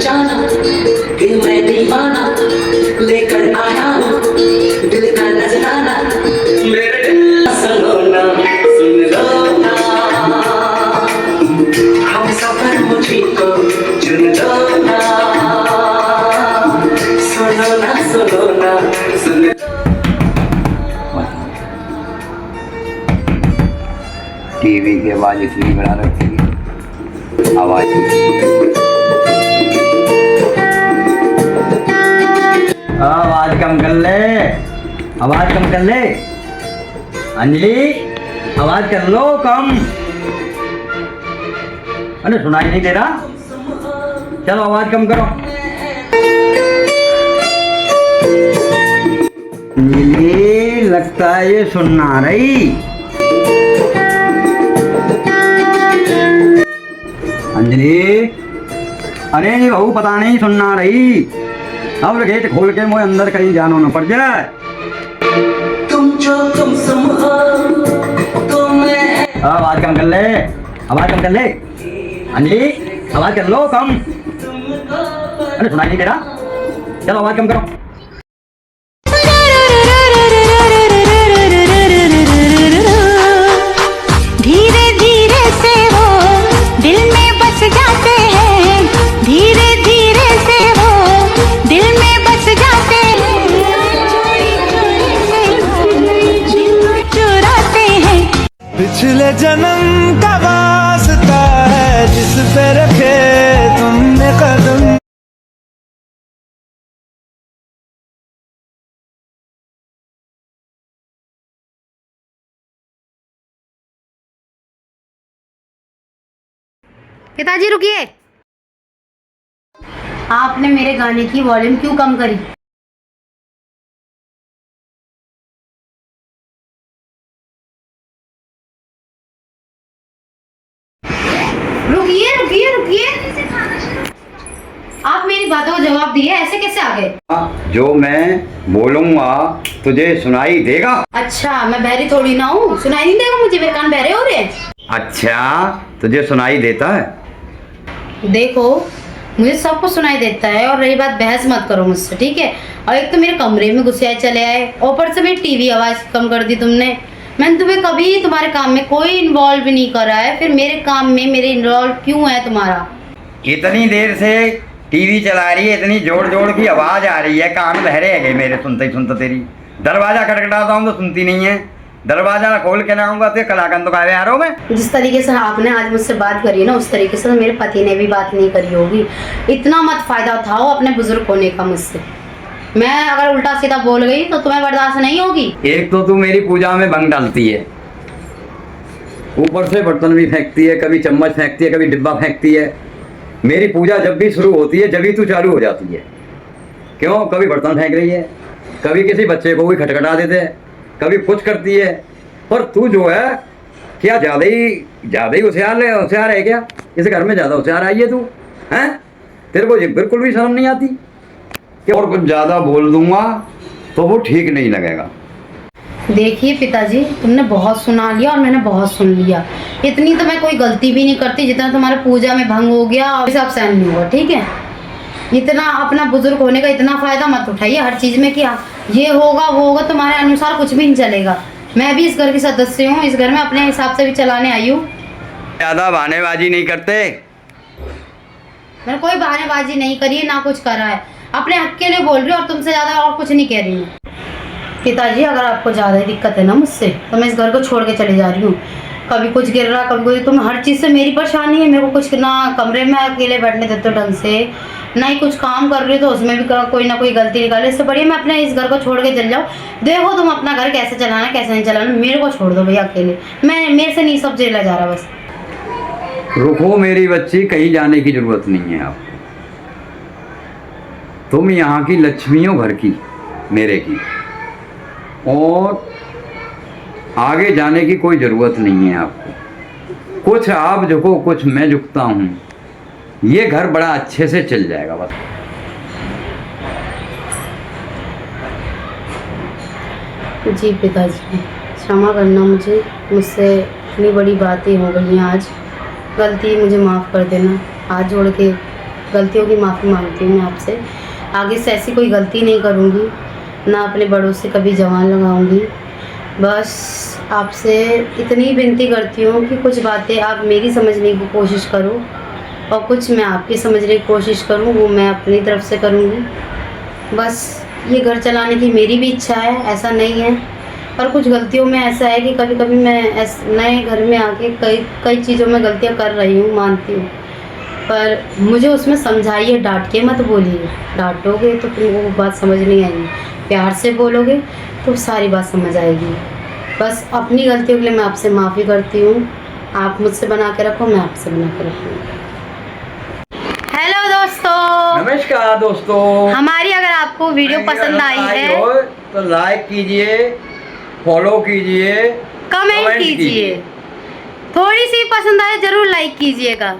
जाना कि मैं दीवाना लेकर आया हूँ दिल का नजराना मेरे दिल सुनो ना सुन लो ना हम सफर मुझे को चुन लो ना सुनो ना सुनो ना सुन लो। टीवी की आवाज इतनी बढ़ा रखी है, आवाज आवाज कम कर ले, आवाज कम कर ले अंजलि, आवाज कर लो कम। अरे सुनाई नहीं दे रहा, चलो आवाज कम करो। अंजलि लगता है ये सुनना रही। अंजलि अरे जी बहू पता नहीं सुनना रही, अब गेट खोल के मुझे अंदर कहीं जानो न पड़ जाए। तुम जो तुम संभो तो मैं आवाज कम कर ले, आवाज कम कर ले अंजलि, आवाज कर लो कम। अरे सुनाई नहीं दे रहा, चलो आवाज कम करो। धीरे धीरे से वो दिल में बस जाते हैं, धीरे धीरे से वो दिल में बस जाते हैं, चुराते हैं। पिछले जन्म का वास्ता है जिस पे रखे तुमने कदम। पिताजी रुकिए, आपने मेरे गाने की वॉल्यूम क्यों कम करी? रुकिए रुकिए रुकिए, आप मेरी बातों का जवाब दिए, ऐसे कैसे आ गए? जो मैं बोलूंगा तुझे सुनाई देगा। अच्छा मैं बहरी थोड़ी ना हूँ, सुनाई नहीं देगा मुझे, मेरे कान बहरे हो रहे हैं। अच्छा तुझे सुनाई देता है? देखो मुझे सब कुछ सुनाई देता है, और रही बात बहस मत करो मुझसे, ठीक है? और एक तो मेरे कमरे में घुसे आए चले आए, ऊपर से मेरी टीवी आवाज कम कर दी तुमने। मैंने तुम्हें कभी तुम्हारे काम में कोई इन्वॉल्व नहीं करा है, फिर मेरे काम में मेरे इन्वॉल्व क्यों है तुम्हारा? इतनी देर से टीवी चला रही है, इतनी जोर जोर की आवाज आ रही है, कान बहरे है गए मेरे सुनते ही सुनते तेरी। दरवाजा खटखटाता हूँ तो सुनती नहीं है, दरवाजा खोल के ना आऊंगा तो कलाकंद तो आ रहा हूँ मैं। जिस तरीके से आपने आज मुझसे बात करी है ना, उस तरीके से तो मेरे पति ने भी बात नहीं करी होगी। इतना मत फायदा उठाओ अपने बुजुर्ग होने का मुझसे। मैं अगर उल्टा सीधा बोल गई तो तुम्हें बर्दाश्त नहीं होगी। एक तो तू मेरी पूजा में भंग डालती है, ऊपर से बर्तन भी फेंकती है, कभी चम्मच फेंकती है, कभी डिब्बा फेंकती है। मेरी पूजा जब भी शुरू होती है जब भी तू चालू हो जाती है। क्यों? कभी बर्तन फेंक रही है, कभी किसी बच्चे को भी खटखटा देते हैं, कभी कुछ करती है। पर तू जो है क्या ज़्यादा ही होशियार है क्या? इस घर में ज़्यादा होशियार आई है तू, हैं? तेरे को बिल्कुल भी शर्म नहीं आती कि और कुछ ज़्यादा बोल दूंगा तो वो ठीक नहीं लगेगा। देखिए पिताजी, तुमने बहुत सुना लिया और मैंने बहुत सुन लिया। इतनी तो मैं कोई गलती भी नहीं करती जितना तुम्हारे पूजा में भंग हो गया और सब सहन नहीं हुआ, ठीक है? इतना अपना बुजुर्ग होने का इतना फायदा मत उठाइए हर चीज में, क्या ये होगा वो होगा, तुम्हारे अनुसार कुछ भी नहीं चलेगा। मैं भी इस घर की सदस्य हूँ, इस घर में अपने हिसाब से भी चलाने आई हूँ। ज़्यादा बहानेबाजी नहीं करते। मैंने कोई बहानेबाजी नहीं करी है, ना कुछ करा है, अपने हक के लिए बोल रही हूँ और तुमसे ज्यादा और कुछ नहीं कह रही हूँ। पिताजी अगर आपको ज्यादा दिक्कत है ना मुझसे, तो मैं इस घर को छोड़ के चली जा रही हूँ। कभी कुछ गिर रहा, कभी कुछ, तुम हर चीज़ से मेरी परेशानी है। मेरे को कुछ ना कमरे में अकेले बैठने देते हो ढंग से, ना ही कुछ काम कर रही हो तो उसमें भी कोई ना कोई गलती निकाले। इससे बढ़िया मैं अपने इस घर को छोड़ के चल जाऊँ। देखो तुम अपना घर कैसे चलाना कैसे नहीं चलाना, मेरे को छोड़ दो भैया अकेले। मेरे से नहीं सब झेला जा रहा बस। रुको मेरी बच्ची, कहीं जाने की जरूरत नहीं है आपको। तुम यहाँ की लक्ष्मी हो घर की, मेरे की, और आगे जाने की कोई ज़रूरत नहीं है आपको। कुछ आप झुको, कुछ मैं झुकता हूँ, ये घर बड़ा अच्छे से चल जाएगा बस। जी पिताजी क्षमा करना, मुझसे इतनी बड़ी बातें हो गई हैं आज, गलती मुझे माफ़ कर देना। हाथ जोड़ के गलतियों की माफ़ी मांगती हूँ मैं आपसे। आगे से ऐसी कोई गलती नहीं करूँगी, ना अपने बड़ों से कभी जवान लगाऊँगी। बस आपसे इतनी विनती करती हूँ कि कुछ बातें आप मेरी समझने की कोशिश करो और कुछ मैं आपकी समझने की कोशिश करूँ, वो मैं अपनी तरफ से करूँगी। बस ये घर चलाने की मेरी भी इच्छा है, ऐसा नहीं है, पर कुछ गलतियों में ऐसा है कि कभी कभी मैं नए घर में आके कई चीज़ों में गलतियाँ कर रही हूँ, मानती हूँ, पर मुझे उसमें समझाइए, डांट के मत बोलिए। डांटोगे तो तुमको वो बात समझ नहीं आएगी, प्यार से बोलोगे तो सारी बात समझ आएगी। बस अपनी गलतियों के लिए मैं आपसे माफ़ी करती हूँ। आप मुझसे बना के रखो, मैं आपसे बना के रखूँगी। हेलो दोस्तों, नमस्कार दोस्तों। हमारी अगर आपको वीडियो पसंद आई है हो तो लाइक कीजिए, फॉलो कीजिए, कमेंट कीजिए, थोड़ी सी पसंद आए जरूर लाइक कीजिएगा।